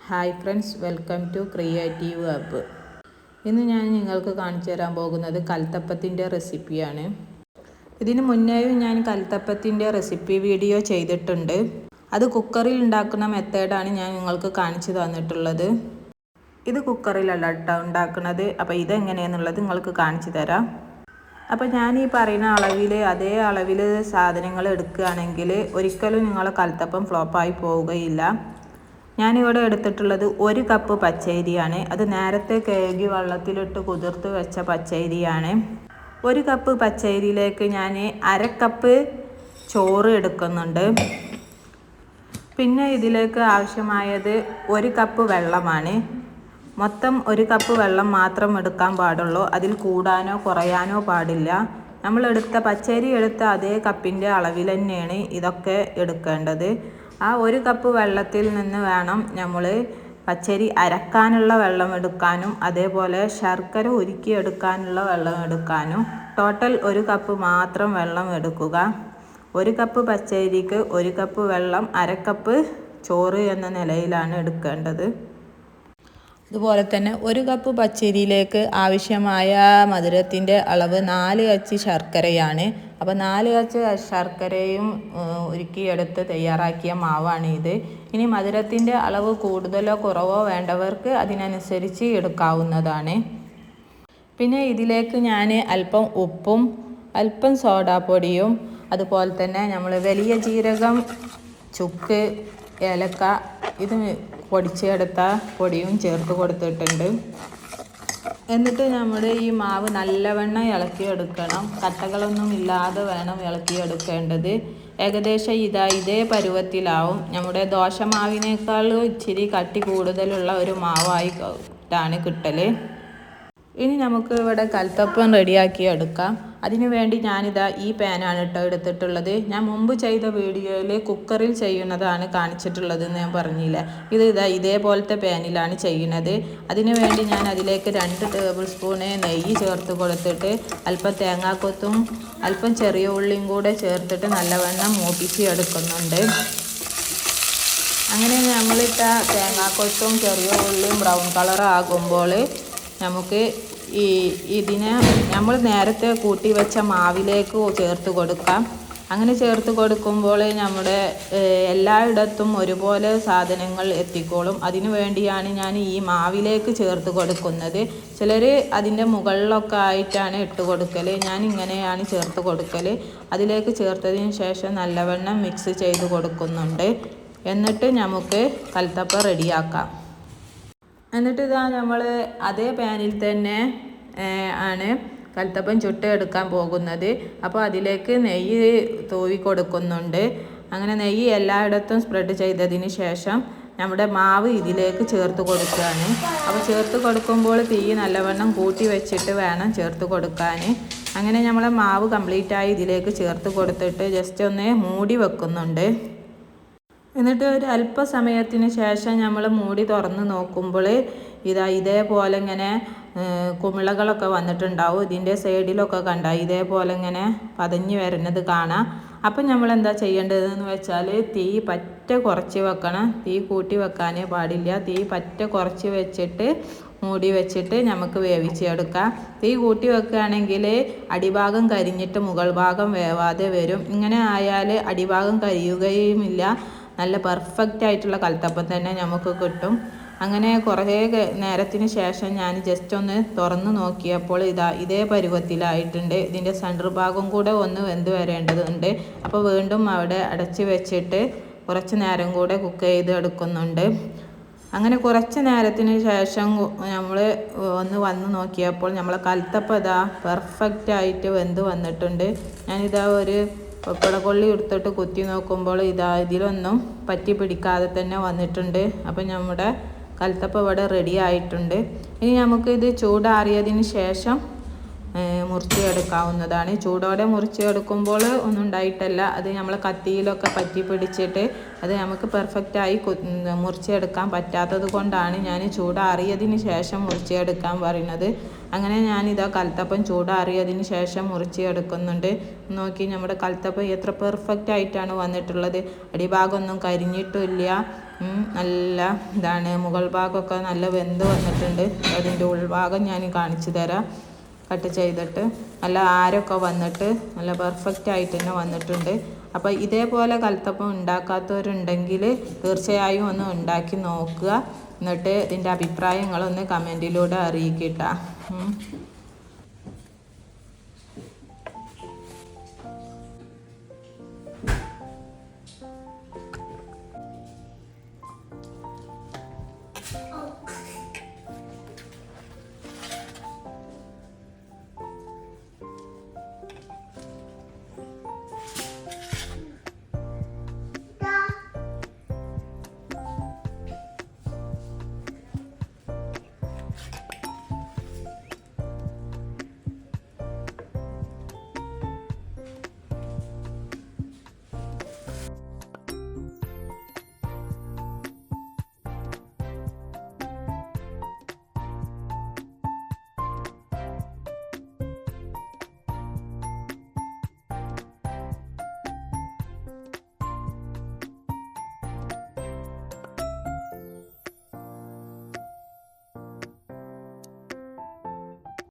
Hi friends, welcome to creative hub. ഇന്ന് ഞാൻ നിങ്ങൾക്ക് കാണിച്ചു തരാൻ പോകുന്നത് കൽത്തപ്പത്തിൻ്റെ റെസിപ്പിയാണ്. ഇതിന് മുന്നേയും ഞാൻ കൽത്തപ്പത്തിൻ്റെ റെസിപ്പി വീഡിയോ ചെയ്തിട്ടുണ്ട്. അത് കുക്കറിൽ ഉണ്ടാക്കുന്ന മെത്തേഡാണ് ഞാൻ നിങ്ങൾക്ക് കാണിച്ചു തന്നിട്ടുള്ളത്. ഇത് കുക്കറിലല്ല കേട്ടോ ഉണ്ടാക്കുന്നത്. അപ്പോൾ ഇതെങ്ങനെയാണെന്നുള്ളത് നിങ്ങൾക്ക് കാണിച്ചു തരാം. അപ്പോൾ ഞാൻ ഈ പറയുന്ന അളവിൽ അതേ അളവിൽ സാധനങ്ങൾ എടുക്കുകയാണെങ്കിൽ ഒരിക്കലും നിങ്ങളെ കൽത്തപ്പം ഫ്ലോപ്പായി പോവുകയില്ല. ഞാനിവിടെ എടുത്തിട്ടുള്ളത് 1 കപ്പ് പച്ചരിയാണ്. അത് നേരത്തെ കഴുകി വെള്ളത്തിലിട്ട് കുതിർത്ത് വെച്ച പച്ചരിയാണ്. 1 കപ്പ് പച്ചരിയിലേക്ക് ഞാൻ 1/2 കപ്പ് ചോറ് എടുക്കുന്നുണ്ട്. പിന്നെ ഇതിലേക്ക് ആവശ്യമായത് 1 കപ്പ് വെള്ളമാണ്. മൊത്തം 1 കപ്പ് വെള്ളം മാത്രം എടുക്കാൻ പാടുള്ളൂ. അതിൽ കൂടാനോ കുറയാനോ പാടില്ല. നമ്മളെടുത്ത പച്ചരി എടുത്ത അതേ കപ്പിൻ്റെ അളവിൽ തന്നെയാണ് ഇതൊക്കെ എടുക്കേണ്ടത്. ആ 1 കപ്പ് വെള്ളത്തിൽ നിന്ന് വേണം നമ്മൾ പച്ചരി അരക്കാനുള്ള വെള്ളം എടുക്കാനും അതേപോലെ ശർക്കര ഉരുക്കി എടുക്കാനുള്ള വെള്ളം എടുക്കാനും. ടോട്ടൽ 1 കപ്പ് മാത്രം വെള്ളം എടുക്കുക. 1 കപ്പ് പച്ചരിക്ക് 1 കപ്പ് വെള്ളം, 1/2 കപ്പ് ചോറ് എന്ന നിലയിലാണ് എടുക്കേണ്ടത്. അതുപോലെ തന്നെ 1 കപ്പ് പച്ചരിയിലേക്ക് ആവശ്യമായ മധുരത്തിൻ്റെ അളവ് 4 അച്ച് ശർക്കരയാണ്. അപ്പോൾ 4 അച്ച് ശർക്കരയും ഉരുക്കിയെടുത്ത് തയ്യാറാക്കിയ മാവാണ് ഇത്. ഇനി മധുരത്തിൻ്റെ അളവ് കൂടുതലോ കുറവോ വേണ്ടവർക്ക് അതിനനുസരിച്ച് എടുക്കാവുന്നതാണ്. പിന്നെ ഇതിലേക്ക് ഞാൻ അല്പം ഉപ്പും അല്പം സോഡാപ്പൊടിയും അതുപോലെ തന്നെ നമ്മൾ വലിയ ജീരകം, ചുക്ക്, ഏലക്ക ഇത് പൊടിച്ചെടുത്ത പൊടിയും ചേർത്ത് കൊടുത്തിട്ടുണ്ട്. എന്നിട്ട് നമ്മൾ ഈ മാവ് നല്ലവണ്ണം ഇളക്കിയെടുക്കണം. കട്ടകളൊന്നും ഇല്ലാതെ വേണം ഇളക്കിയെടുക്കേണ്ടത്. ഏകദേശം ഇതേ പരുവത്തിലാവും. നമ്മുടെ ദോശമാവിനേക്കാളും ഇച്ചിരി കട്ടി കൂടുതലുള്ള ഒരു മാവായിട്ടാണ് കിട്ടൽ. ഇനി നമുക്ക് ഇവിടെ കൽത്തപ്പം റെഡിയാക്കി എടുക്കാം. അതിനു വേണ്ടി ഞാനിതാ ഈ പാനാണ് എടുത്തിട്ടുള്ളത്. ഞാൻ മുമ്പ് ചെയ്ത വീഡിയോയിൽ കുക്കറിൽ ചെയ്യുന്നതാണ് കാണിച്ചിട്ടുള്ളത് എന്ന് ഞാൻ പറഞ്ഞില്ല. ഇതേപോലത്തെ പാനിലാണ് ചെയ്യുന്നത്. അതിനു വേണ്ടി ഞാൻ അതിലേക്ക് 2 ടേബിൾ സ്പൂണ് നെയ്യ് ചേർത്ത് കൊടുത്തിട്ട് അല്പം തേങ്ങാക്കൊത്തും അല്പം ചെറിയ ഉള്ളിയും കൂടെ ചേർത്തിട്ട് നല്ലവണ്ണം മൂപ്പിച്ച് എടുക്കുന്നുണ്ട്. അങ്ങനെ നമ്മളിട്ട തേങ്ങാക്കൊത്തും ചെറിയ ഉള്ളിയും ബ്രൗൺ കളർ ആകുമ്പോൾ നമുക്ക് ഇതിനെ നമ്മൾ നേരത്തെ കൂട്ടി വെച്ച മാവിലേക്ക് ചേർത്ത് കൊടുക്കാം. അങ്ങനെ ചേർത്ത് കൊടുക്കുമ്പോൾ നമ്മുടെ എല്ലായിടത്തും ഒരുപോലെ സാധനങ്ങൾ എത്തിക്കോളും. അതിനു വേണ്ടിയാണ് ഞാൻ ഈ മാവിലേക്ക് ചേർത്ത് കൊടുക്കുന്നത്. ചിലർ അതിൻ്റെ മുകളിലൊക്കെ ആയിട്ടാണ് ഇട്ട് കൊടുക്കൽ. ഞാൻ ഇങ്ങനെയാണ് ചേർത്ത് കൊടുക്കൽ. അതിലേക്ക് ചേർത്തതിന് ശേഷം നല്ലവണ്ണം മിക്സ് ചെയ്ത് കൊടുക്കുന്നുണ്ട്. എന്നിട്ട് നമുക്ക് കൽത്തപ്പം റെഡിയാക്കാം. എന്നിട്ട് നമ്മൾ അതേ പാനിൽ തന്നെ ആണ് കൽത്തപ്പം ചുട്ട് എടുക്കാൻ പോകുന്നത്. അപ്പോൾ അതിലേക്ക് നെയ്യ് തൂവി കൊടുക്കുന്നുണ്ട്. അങ്ങനെ നെയ്യ് എല്ലായിടത്തും സ്പ്രെഡ് ചെയ്തതിന് ശേഷം നമ്മുടെ മാവ് ഇതിലേക്ക് ചേർത്ത് കൊടുക്കുകയാണ്. അപ്പോൾ ചേർത്ത് കൊടുക്കുമ്പോൾ തീ നല്ലവണ്ണം കൂട്ടി വെച്ചിട്ട് വേണം ചേർത്ത് കൊടുക്കാൻ. അങ്ങനെ നമ്മളെ മാവ് കംപ്ലീറ്റായി ഇതിലേക്ക് ചേർത്ത് കൊടുത്തിട്ട് ജസ്റ്റ് ഒന്ന് മൂടി വെക്കുന്നുണ്ട്. എന്നിട്ട് ഒരു അല്പസമയത്തിന് ശേഷം നമ്മൾ മൂടി തുറന്ന് നോക്കുമ്പോൾ ഇതേപോലെ ഇങ്ങനെ കുമിളകളൊക്കെ വന്നിട്ടുണ്ടാവും. ഇതിൻ്റെ സൈഡിലൊക്കെ ഇതേപോലെ ഇങ്ങനെ പതഞ്ഞ് വരുന്നത് കാണാം. അപ്പം നമ്മൾ എന്താ ചെയ്യേണ്ടതെന്ന് വെച്ചാൽ തീ പറ്റ കുറച്ച് വെക്കണം. തീ കൂട്ടി വെക്കാനേ പാടില്ല. തീ പറ്റ കുറച്ച് വെച്ചിട്ട് മൂടി വെച്ചിട്ട് നമുക്ക് വേവിച്ചെടുക്കാം. തീ കൂട്ടി വെക്കുകയാണെങ്കിൽ അടിഭാഗം കരിഞ്ഞിട്ട് മുകൾ ഭാഗം വേവാതെ വരും. ഇങ്ങനെ ആയാൽ അടിഭാഗം കരിയുകയുമില്ല. നല്ല പെർഫെക്റ്റ് ആയിട്ടുള്ള കൽത്തപ്പം തന്നെ നമുക്ക് കിട്ടും. അങ്ങനെ കുറേ നേരത്തിന് ശേഷം ഞാൻ ജസ്റ്റ് ഒന്ന് തുറന്ന് നോക്കിയപ്പോൾ ഇതേ പരുവത്തിലായിട്ടുണ്ട്. ഇതിൻ്റെ സെൻറ്റർ ഭാഗം കൂടെ ഒന്ന് വെന്ത് വരേണ്ടതുണ്ട്. അപ്പോൾ വീണ്ടും അവിടെ അടച്ച് വെച്ചിട്ട് കുറച്ച് നേരം കൂടെ കുക്ക് ചെയ്ത് എടുക്കുന്നുണ്ട്. അങ്ങനെ കുറച്ച് നേരത്തിന് ശേഷം നമ്മൾ വന്ന് നോക്കിയപ്പോൾ നമ്മളെ കൽത്തപ്പം പെർഫെക്റ്റ് ആയിട്ട് വെന്ത് വന്നിട്ടുണ്ട്. ഒരു പപ്പടക്കൊള്ളി എടുത്തിട്ട് കുത്തി നോക്കുമ്പോൾ ഇതിലൊന്നും പറ്റി പിടിക്കാതെ തന്നെ വന്നിട്ടുണ്ട്. അപ്പം നമ്മുടെ കൽത്തപ്പം ഇവിടെ റെഡി ആയിട്ടുണ്ട്. ഇനി നമുക്ക് ഇത് ചൂടാറിയതിന് ശേഷം മുറിച്ചെടുക്കാവുന്നതാണ്. ചൂടോടെ മുറിച്ചെടുക്കുമ്പോൾ ഒന്നും ഉണ്ടായിട്ടല്ല. അത് നമ്മൾ കത്തിയിലൊക്കെ പറ്റി പിടിച്ചിട്ട് അത് നമുക്ക് പെർഫെക്റ്റായി മുറിച്ചെടുക്കാൻ പറ്റാത്തത് കൊണ്ടാണ് ഞാൻ ചൂടാറിയതിന് ശേഷം മുറിച്ചെടുക്കാൻ പറയുന്നത്. അങ്ങനെ കൽത്തപ്പം ചൂടാറിയതിന് ശേഷം മുറിച്ചെടുക്കുന്നുണ്ട്. നോക്കി നമ്മുടെ കൽത്തപ്പം എത്ര പെർഫെക്റ്റ് ആയിട്ടാണ് വന്നിട്ടുള്ളത്. അടിഭാഗമൊന്നും കരിഞ്ഞിട്ടില്ല. നല്ല ഇതാണ്. മുകൾ ഭാഗമൊക്കെ നല്ല വെന്ത് വന്നിട്ടുണ്ട്. അതിൻ്റെ ഉൾഭാഗം ഞാൻ കാണിച്ചു തരാം. കട്ട് ചെയ്തിട്ട് നല്ല ആരൊക്കെ വന്നിട്ട് നല്ല പെർഫെക്റ്റ് ആയിട്ട് തന്നെ വന്നിട്ടുണ്ട്. അപ്പോൾ ഇതേപോലെ കൽത്തപ്പം ഉണ്ടാക്കാത്തവരുണ്ടെങ്കിൽ തീർച്ചയായും ഒന്ന് ഉണ്ടാക്കി നോക്കുക. എന്നിട്ട് ഇതിൻ്റെ അഭിപ്രായങ്ങളൊന്ന് കമൻറ്റിലൂടെ അറിയിക്കട്ടാ.